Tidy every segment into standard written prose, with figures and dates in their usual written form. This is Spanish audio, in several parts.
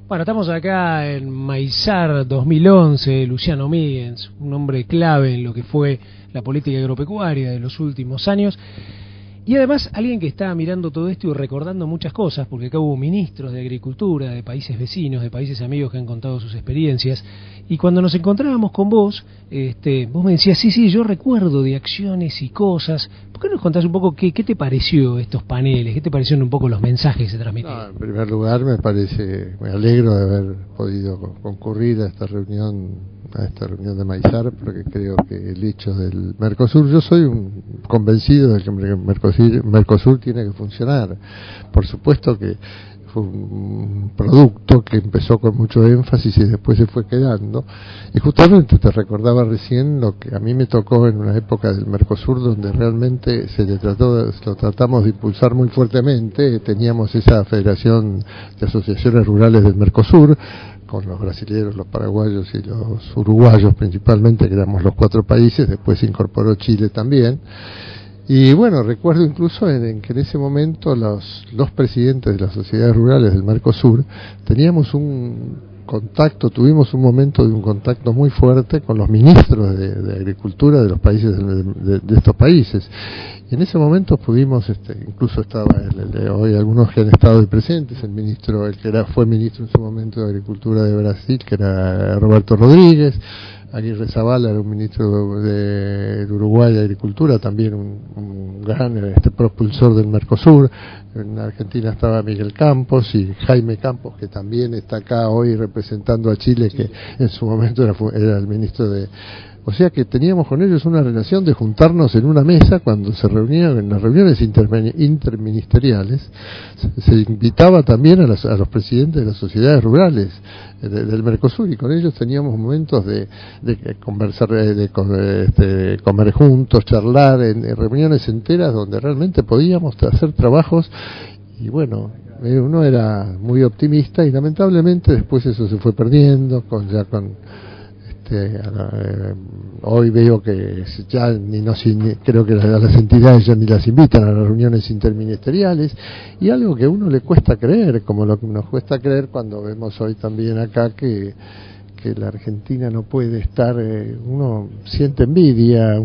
Bueno, estamos acá en Maizar 2011, Luciano Míguez, un hombre clave en lo que fue la política agropecuaria de los últimos años. Y además alguien que está mirando todo esto y recordando muchas cosas, porque acá hubo ministros de Agricultura, de países vecinos, de países amigos que han contado sus experiencias. Y cuando nos encontrábamos con vos, vos me decías, sí, yo recuerdo de acciones y cosas. ¿Por qué nos contás un poco qué te pareció estos paneles? ¿Qué te parecieron un poco los mensajes que se transmitían? En primer lugar, me alegro de haber podido concurrir a esta reunión de Maizar, porque creo que el hecho del Mercosur, yo soy un convencido de que Mercosur tiene que funcionar. Por supuesto que fue un producto que empezó con mucho énfasis y después se fue quedando, y justamente te recordaba recién lo que a mí me tocó en una época del Mercosur donde realmente lo tratamos de impulsar muy fuertemente. Teníamos esa Federación de Asociaciones Rurales del Mercosur con los brasileños, los paraguayos y los uruguayos principalmente, que éramos los 4 países. Después se incorporó Chile también. Y bueno, recuerdo incluso en que en ese momento los presidentes de las sociedades rurales del Mercosur tuvimos un momento de un contacto muy fuerte con los ministros de Agricultura de los países de estos países. Y en ese momento pudimos, incluso estaba hoy algunos que han estado presentes, el que fue ministro en su momento de Agricultura de Brasil, que era Roberto Rodríguez. Aguirre Zavala era un ministro de Uruguay de Agricultura, también un gran propulsor del Mercosur. En Argentina estaba Miguel Campos y Jaime Campos, que también está acá hoy representando a Chile, que en su momento era el ministro de... O sea que teníamos con ellos una relación de juntarnos en una mesa cuando se reunían en las reuniones interministeriales. Se invitaba también a los presidentes de las sociedades rurales del Mercosur, y con ellos teníamos momentos de conversar, de comer juntos, charlar en reuniones enteras donde realmente podíamos hacer trabajos. Y bueno, uno era muy optimista y lamentablemente después eso se fue perdiendo hoy veo que ya creo que las entidades ya ni las invitan a las reuniones interministeriales, y algo que a uno le cuesta creer, como lo que nos cuesta creer cuando vemos hoy también acá que la Argentina no puede estar, uno siente envidia,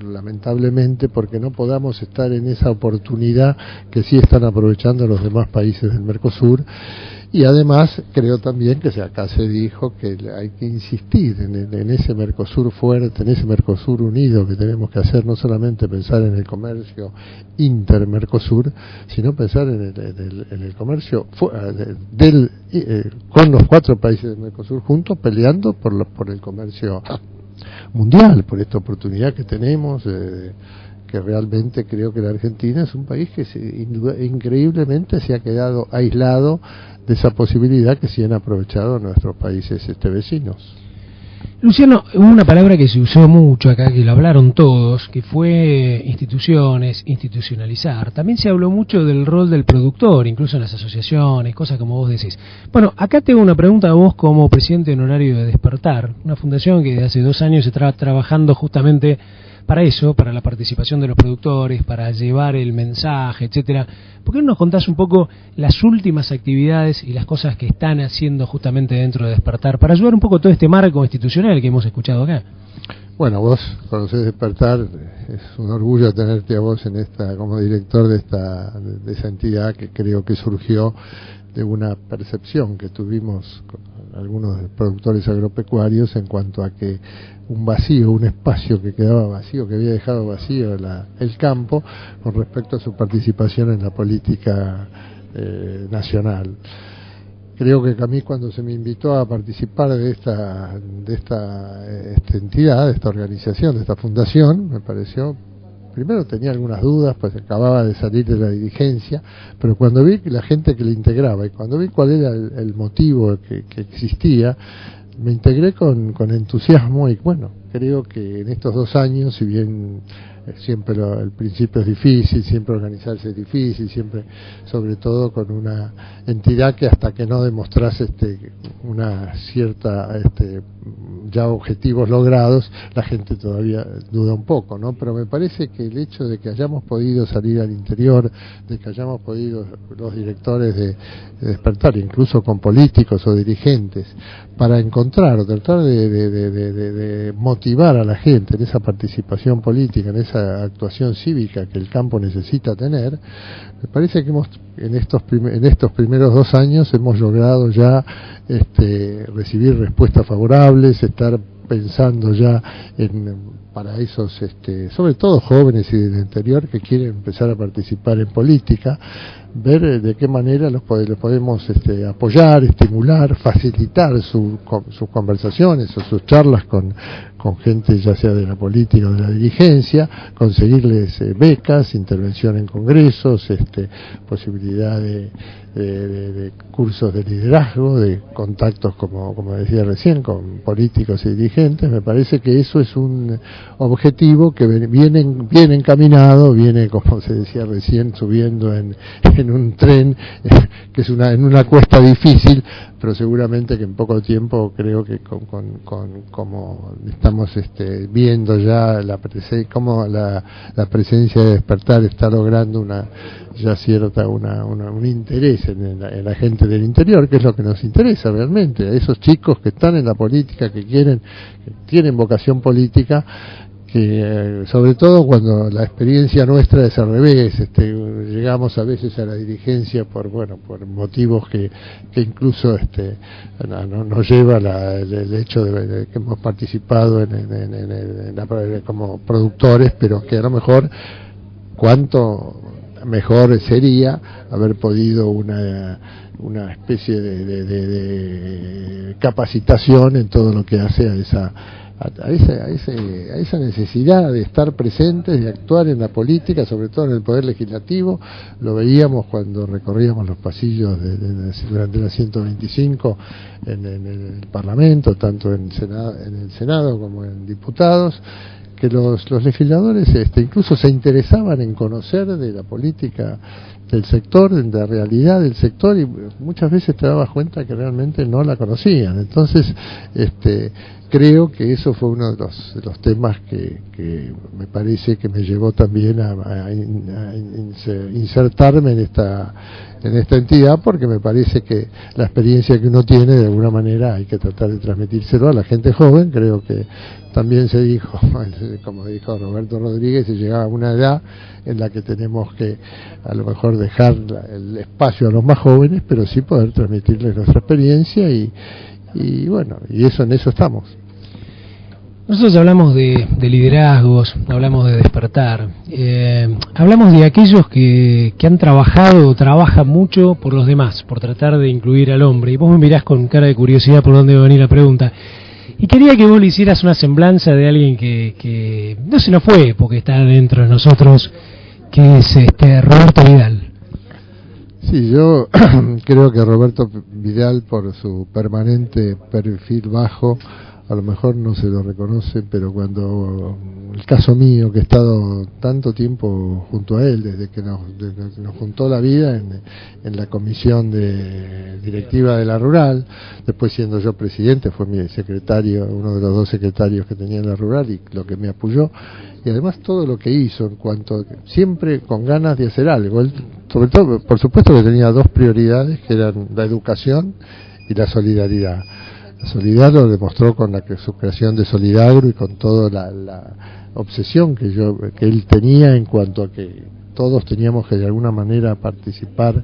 lamentablemente, porque no podamos estar en esa oportunidad que sí están aprovechando los demás países del Mercosur. Y además creo también que acá se dijo que hay que insistir en ese Mercosur fuerte, en ese Mercosur unido que tenemos que hacer, no solamente pensar en el comercio inter-Mercosur, sino pensar en el comercio con los 4 países del Mercosur juntos, peleando por el comercio mundial, por esta oportunidad que tenemos, que realmente creo que la Argentina es un país que increíblemente se ha quedado aislado de esa posibilidad que sí han aprovechado nuestros países vecinos. Luciano, hubo una palabra que se usó mucho acá, que lo hablaron todos, que fue institucionalizar. También se habló mucho del rol del productor, incluso en las asociaciones, cosas como vos decís. Bueno, acá tengo una pregunta a vos como presidente honorario de Despertar, una fundación que desde hace 2 años se está trabajando justamente para eso, para la participación de los productores, para llevar el mensaje, etcétera. ¿Por qué no nos contás un poco las últimas actividades y las cosas que están haciendo justamente dentro de Despertar para ayudar un poco todo este marco institucional que hemos escuchado acá? Bueno, vos conocés Despertar, es un orgullo tenerte a vos como director de esa entidad que creo que surgió de una percepción que tuvimos con algunos productores agropecuarios en cuanto a que un espacio que quedaba vacío, que había dejado vacío el campo con respecto a su participación en la política nacional. Creo que a mí, cuando se me invitó a participar de esta entidad, de esta organización, de esta fundación, me pareció, primero tenía algunas dudas, pues acababa de salir de la dirigencia, pero cuando vi la gente que le integraba y cuando vi cuál era el motivo que existía, me integré con entusiasmo, y bueno, creo que en estos 2 años, si bien siempre el principio es difícil, siempre organizarse es difícil, siempre, sobre todo con una entidad que hasta que no demostras una cierta ya objetivos logrados, la gente todavía duda un poco, ¿no? Pero me parece que el hecho de que hayamos podido salir al interior, de que hayamos podido los directores de despertar, incluso con políticos o dirigentes, para encontrar o tratar de motivar a la gente en esa participación política, en esa actuación cívica que el campo necesita tener, me parece que en estos primeros 2 años hemos logrado ya recibir respuestas favorables, estar pensando ya para esos, sobre todo jóvenes y del interior que quieren empezar a participar en política, ver de qué manera los podemos apoyar, estimular, facilitar sus conversaciones o sus charlas con gente ya sea de la política o de la dirigencia, conseguirles becas, intervención en congresos, posibilidad de cursos de liderazgo, de contactos, como decía recién, con políticos y dirigentes. Me parece que eso es un objetivo que viene encaminado, viene, como se decía recién, subiendo en un tren que es en una cuesta difícil, pero seguramente que en poco tiempo, creo que como estamos viendo ya cómo la presencia de Despertar está logrando un interés en la gente del interior, que es lo que nos interesa realmente, a esos chicos que están en la política, que tienen vocación política, que sobre todo cuando la experiencia nuestra es al revés, llegamos a veces a la dirigencia por motivos que incluso nos lleva el hecho de que hemos participado como productores, pero que a lo mejor cuánto mejor sería haber podido una especie de capacitación en todo lo que hace a esa necesidad de estar presentes, de actuar en la política, sobre todo en el Poder Legislativo. Lo veíamos cuando recorríamos los pasillos durante la 125 en el Parlamento, tanto en el Senado como en diputados, que los legisladores incluso se interesaban en conocer de la política del sector, de la realidad del sector, y muchas veces te dabas cuenta que realmente no la conocían. Entonces, creo que eso fue uno de los temas que me parece que me llevó también a insertarme en esta entidad, porque me parece que la experiencia que uno tiene, de alguna manera, hay que tratar de transmitírselo a la gente joven. Creo que también se dijo, como dijo Roberto Rodríguez, se llegaba a una edad en la que tenemos que a lo mejor dejar el espacio a los más jóvenes, pero sí poder transmitirles nuestra experiencia y bueno, y en eso estamos. Nosotros hablamos de liderazgos, hablamos de despertar, hablamos de aquellos que han trabajado o trabajan mucho por los demás, por tratar de incluir al hombre, y vos me mirás con cara de curiosidad por dónde va a venir la pregunta, y quería que vos le hicieras una semblanza de alguien que no se nos fue, porque está dentro de nosotros, que es Roberto Vidal. Sí, yo creo que Roberto Vidal, por su permanente perfil bajo, a lo mejor no se lo reconoce, pero cuando el caso mío, que he estado tanto tiempo junto a él, desde que nos juntó la vida en la comisión directiva de la Rural, después siendo yo presidente, fue mi secretario, uno de los 2 secretarios que tenía en la Rural, y lo que me apoyó, y además todo lo que hizo en cuanto, siempre con ganas de hacer algo. Él, sobre todo, por supuesto que tenía 2 prioridades, que eran la educación y la solidaridad. La solidaridad lo demostró con su creación de Solidagro y con toda la obsesión que él tenía en cuanto a que todos teníamos que de alguna manera participar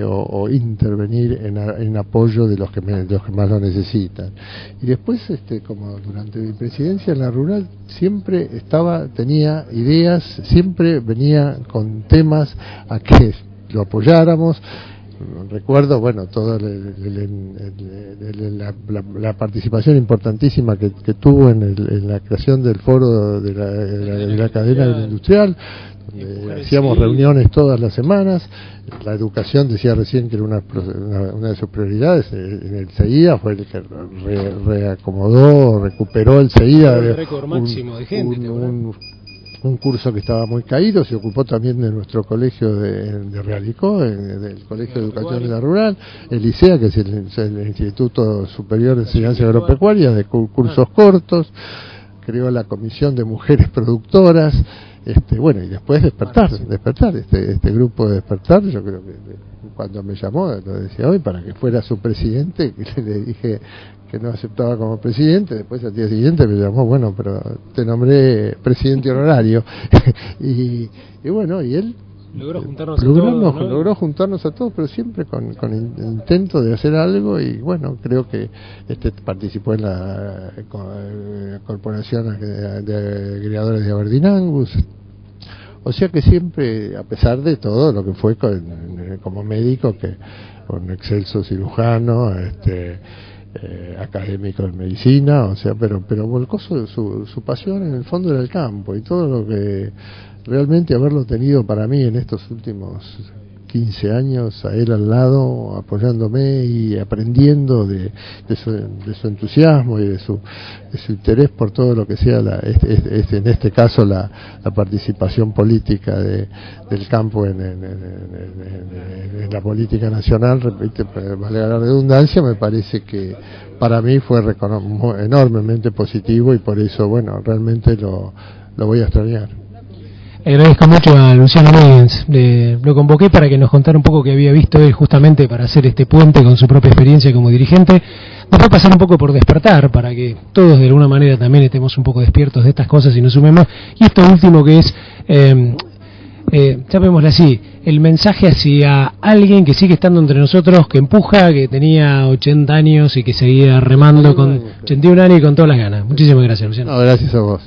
o intervenir en apoyo de los que más lo necesitan. Y después, como durante mi presidencia en la Rural, siempre tenía ideas, siempre venía con temas a que lo apoyáramos. recuerdo, bueno, toda la participación importantísima que tuvo en la creación del foro de la cadena agroindustrial, donde hacíamos reuniones todas las semanas. La educación, decía recién que era una de sus prioridades. En el CEIA fue el que reacomodó, recuperó el CEIA, el récord máximo de gente, un curso que estaba muy caído. Se ocupó también de nuestro colegio de Realicó, del Colegio de Educación de la Rural, el ICEA, que es el Instituto Superior de Enseñanza Agropecuaria, de cursos cortos. Creó la Comisión de Mujeres Productoras. Bueno, y después despertar, este grupo de despertar. Yo creo que cuando me llamó, lo decía hoy, para que fuera su presidente, que le dije que no aceptaba como presidente. Después al día siguiente me llamó, bueno, pero te nombré presidente honorario. y bueno, y él logró juntarnos a todos, pero siempre con intento de hacer algo. Y bueno, creo que participó en la corporación de criadores de Aberdeen Angus. O sea que siempre, a pesar de todo lo que fue como médico, que un excelso cirujano, académico en medicina, o sea, pero volcó su pasión en el fondo del campo, y todo lo que realmente haberlo tenido para mí en estos últimos 15 años, a él al lado, apoyándome y aprendiendo de su entusiasmo y de su interés por todo lo que sea en este caso la participación política del campo en la política nacional. Repite, vale la redundancia, me parece que para mí fue enormemente positivo, y por eso, bueno, realmente lo voy a extrañar. Agradezco mucho a Luciano Míguez. Lo convoqué para que nos contara un poco qué había visto él, justamente para hacer este puente con su propia experiencia como dirigente. Nos va a pasar un poco por despertar, para que todos de alguna manera también estemos un poco despiertos de estas cosas y nos sumemos. Y esto último que es, llamémosle así, el mensaje hacia alguien que sigue estando entre nosotros, que empuja, que tenía 80 años y que seguía remando con 81 años y con todas las ganas. Muchísimas gracias, Luciano. No, gracias a vos.